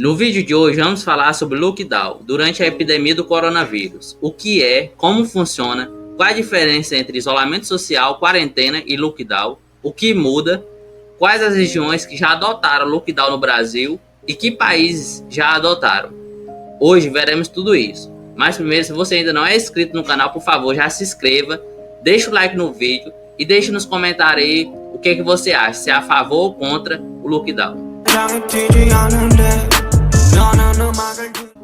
No vídeo de hoje vamos falar sobre o lockdown durante a epidemia do coronavírus. O que é, como funciona, qual a diferença entre isolamento social, quarentena e lockdown, o que muda, quais as regiões que já adotaram lockdown no Brasil e que países já adotaram. Hoje veremos tudo isso. Mas primeiro, se você ainda não é inscrito no canal, por favor, já se inscreva, deixa o like no vídeo e deixe nos comentários aí o que você acha, se é a favor ou contra o lockdown.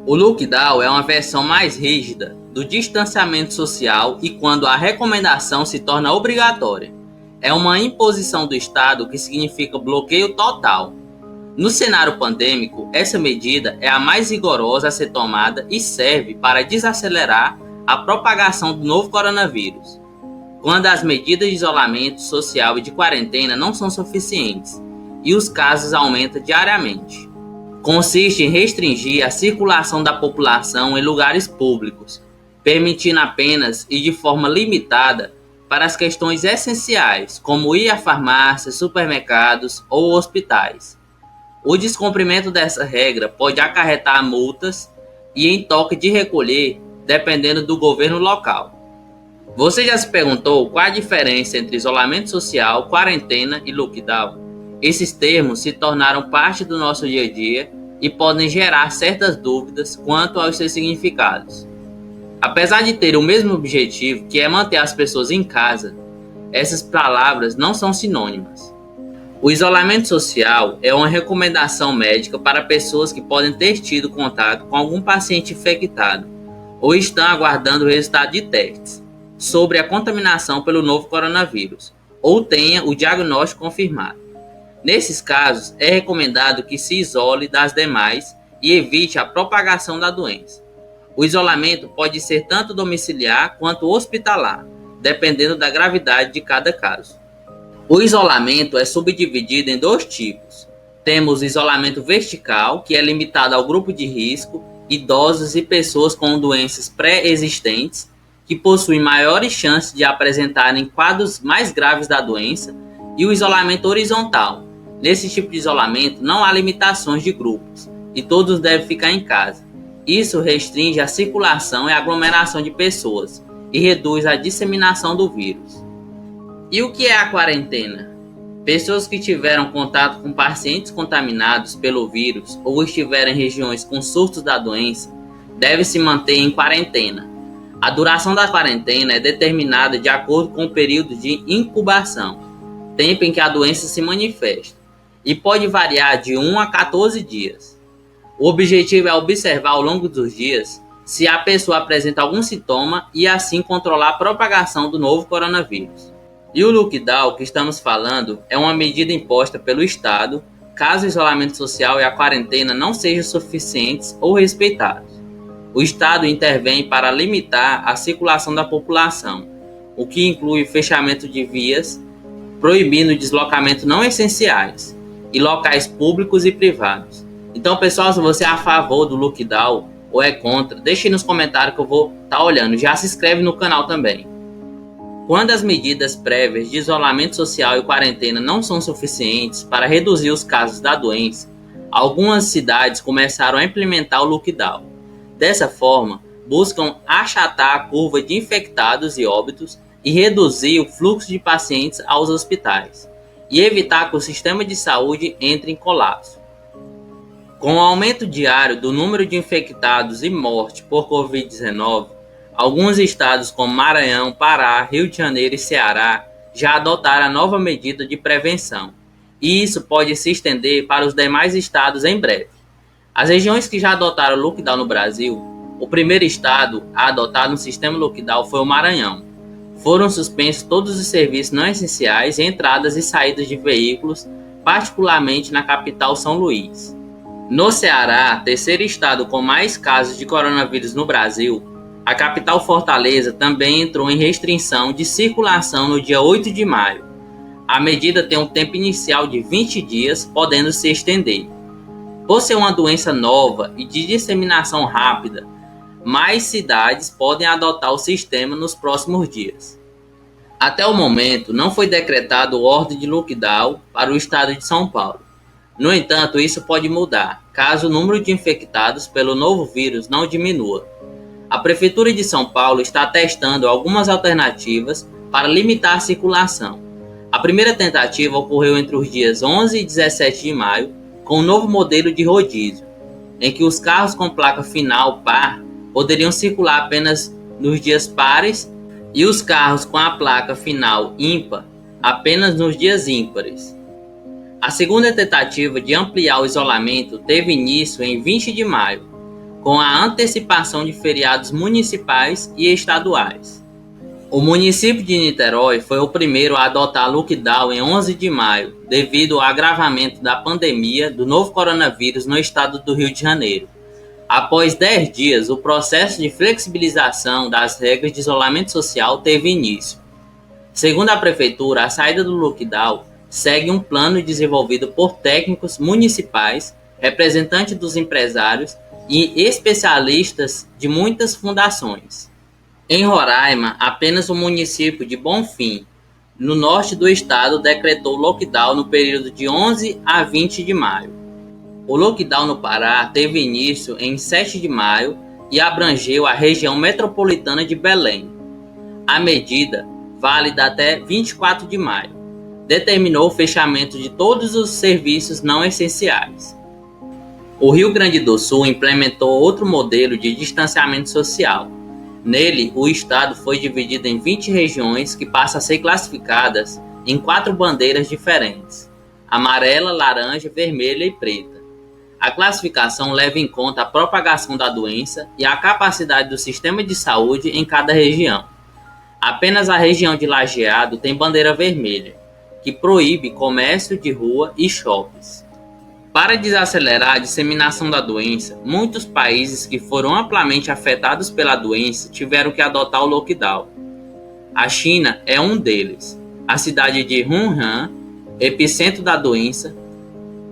O lockdown é uma versão mais rígida do distanciamento social e quando a recomendação se torna obrigatória. É uma imposição do Estado que significa bloqueio total. No cenário pandêmico, essa medida é a mais rigorosa a ser tomada e serve para desacelerar a propagação do novo coronavírus, quando as medidas de isolamento social e de quarentena não são suficientes e os casos aumentam diariamente. Consiste em restringir a circulação da população em lugares públicos, permitindo apenas e de forma limitada para as questões essenciais, como ir a farmácias, supermercados ou hospitais. O descumprimento dessa regra pode acarretar multas e em toque de recolher, dependendo do governo local. Você já se perguntou qual a diferença entre isolamento social, quarentena e lockdown? Esses termos se tornaram parte do nosso dia a dia e podem gerar certas dúvidas quanto aos seus significados. Apesar de ter o mesmo objetivo, que é manter as pessoas em casa, essas palavras não são sinônimas. O isolamento social é uma recomendação médica para pessoas que podem ter tido contato com algum paciente infectado ou estão aguardando o resultado de testes sobre a contaminação pelo novo coronavírus ou tenha o diagnóstico confirmado. Nesses casos, é recomendado que se isole das demais e evite a propagação da doença. O isolamento pode ser tanto domiciliar quanto hospitalar, dependendo da gravidade de cada caso. O isolamento é subdividido em dois tipos. Temos o isolamento vertical, que é limitado ao grupo de risco, idosos e pessoas com doenças pré-existentes, que possuem maiores chances de apresentarem quadros mais graves da doença, e o isolamento horizontal. Nesse tipo de isolamento não há limitações de grupos, e todos devem ficar em casa. Isso restringe a circulação e a aglomeração de pessoas, e reduz a disseminação do vírus. E o que é a quarentena? Pessoas que tiveram contato com pacientes contaminados pelo vírus ou estiverem em regiões com surtos da doença devem se manter em quarentena. A duração da quarentena é determinada de acordo com o período de incubação, tempo em que a doença se manifesta, e pode variar de 1 a 14 dias. O objetivo é observar ao longo dos dias se a pessoa apresenta algum sintoma e assim controlar a propagação do novo coronavírus. E o lockdown que estamos falando é uma medida imposta pelo Estado caso o isolamento social e a quarentena não sejam suficientes ou respeitados. O Estado intervém para limitar a circulação da população, o que inclui o fechamento de vias, proibindo o deslocamento não essenciais, e locais públicos e privados. Então, pessoal, se você é a favor do lockdown ou é contra, deixe nos comentários que eu vou estar olhando. Já se inscreve no canal também. Quando as medidas prévias de isolamento social e quarentena não são suficientes para reduzir os casos da doença, algumas cidades começaram a implementar o lockdown. Dessa forma, buscam achatar a curva de infectados e óbitos e reduzir o fluxo de pacientes aos hospitais, e evitar que o sistema de saúde entre em colapso. Com o aumento diário do número de infectados e mortes por Covid-19, alguns estados como Maranhão, Pará, Rio de Janeiro e Ceará já adotaram a nova medida de prevenção, e isso pode se estender para os demais estados em breve. As regiões que já adotaram o lockdown no Brasil, o primeiro estado a adotar no sistema lockdown foi o Maranhão. Foram suspensos todos os serviços não essenciais, entradas e saídas de veículos, particularmente na capital São Luís. No Ceará, terceiro estado com mais casos de coronavírus no Brasil, a capital Fortaleza também entrou em restrição de circulação no dia 8 de maio. A medida tem um tempo inicial de 20 dias, podendo se estender. Por ser uma doença nova e de disseminação rápida, mais cidades podem adotar o sistema nos próximos dias. Até o momento, não foi decretado ordem de lockdown para o estado de São Paulo, No entanto, isso pode mudar, caso o número de infectados pelo novo vírus não diminua. A Prefeitura de São Paulo está testando algumas alternativas para limitar a circulação. A primeira tentativa ocorreu entre os dias 11 e 17 de maio, com um novo modelo de rodízio, em que os carros com placa final par poderiam circular apenas nos dias pares e os carros com a placa final ímpar apenas nos dias ímpares. A segunda tentativa de ampliar o isolamento teve início em 20 de maio, com a antecipação de feriados municipais e estaduais. O município de Niterói foi o primeiro a adotar lockdown em 11 de maio, devido ao agravamento da pandemia do novo coronavírus no estado do Rio de Janeiro. Após 10 dias, o processo de flexibilização das regras de isolamento social teve início. Segundo a prefeitura, a saída do lockdown segue um plano desenvolvido por técnicos municipais, representantes dos empresários e especialistas de muitas fundações. Em Roraima, apenas o município de Bonfim, no norte do estado, decretou lockdown no período de 11 a 20 de maio. O lockdown no Pará teve início em 7 de maio e abrangeu a região metropolitana de Belém. A medida, válida até 24 de maio, determinou o fechamento de todos os serviços não essenciais. O Rio Grande do Sul implementou outro modelo de distanciamento social. Nele, o estado foi dividido em 20 regiões que passam a ser classificadas em 4 bandeiras diferentes: amarela, laranja, vermelha e preta. A classificação leva em conta a propagação da doença e a capacidade do sistema de saúde em cada região. Apenas a região de Lajeado tem bandeira vermelha, que proíbe comércio de rua e shoppings. Para desacelerar a disseminação da doença, muitos países que foram amplamente afetados pela doença tiveram que adotar o lockdown. A China é um deles. A cidade de Wuhan, epicentro da doença,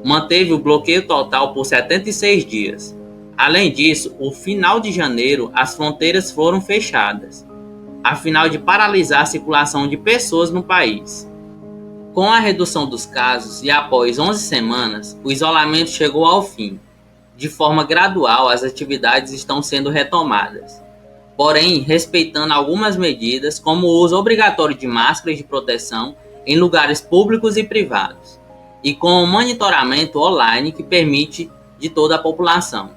manteve o bloqueio total por 76 dias. Além disso, no final de janeiro, as fronteiras foram fechadas, a fim de paralisar a circulação de pessoas no país. Com a redução dos casos e após 11 semanas, o isolamento chegou ao fim. De forma gradual, as atividades estão sendo retomadas, porém respeitando algumas medidas, como o uso obrigatório de máscaras de proteção em lugares públicos e privados, e com o monitoramento online que permite de toda a população.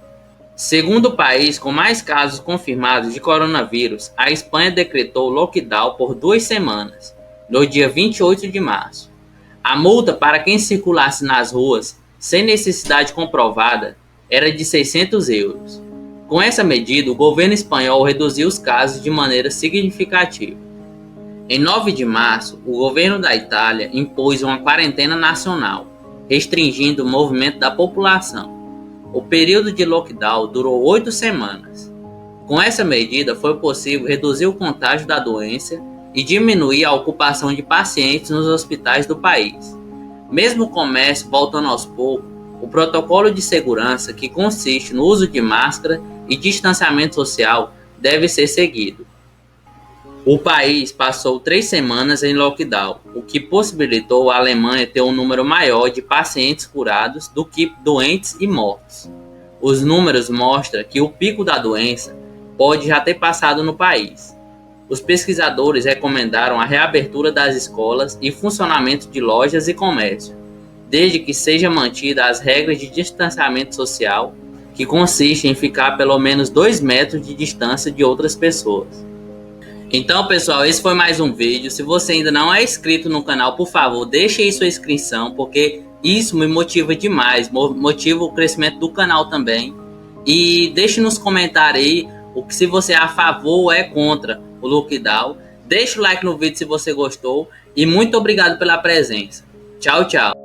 Segundo o país com mais casos confirmados de coronavírus, a Espanha decretou lockdown por 2 semanas, no dia 28 de março. A multa para quem circulasse nas ruas sem necessidade comprovada era de 600 euros. Com essa medida, o governo espanhol reduziu os casos de maneira significativa. Em 9 de março, o governo da Itália impôs uma quarentena nacional, restringindo o movimento da população. O período de lockdown durou 8 semanas. Com essa medida, foi possível reduzir o contágio da doença e diminuir a ocupação de pacientes nos hospitais do país. Mesmo o comércio voltando aos poucos, o protocolo de segurança, que consiste no uso de máscara e distanciamento social, deve ser seguido. O país passou 3 semanas em lockdown, o que possibilitou a Alemanha ter um número maior de pacientes curados do que doentes e mortos. Os números mostram que o pico da doença pode já ter passado no país. Os pesquisadores recomendaram a reabertura das escolas e funcionamento de lojas e comércio, desde que sejam mantidas as regras de distanciamento social, que consiste em ficar pelo menos 2 metros de distância de outras pessoas. Então, pessoal, esse foi mais um vídeo. Se você ainda não é inscrito no canal, por favor, deixe aí sua inscrição, porque isso me motiva demais, motiva o crescimento do canal também. E deixe nos comentários aí se você é a favor ou é contra o lockdown. Deixe o like no vídeo se você gostou e muito obrigado pela presença. Tchau, tchau.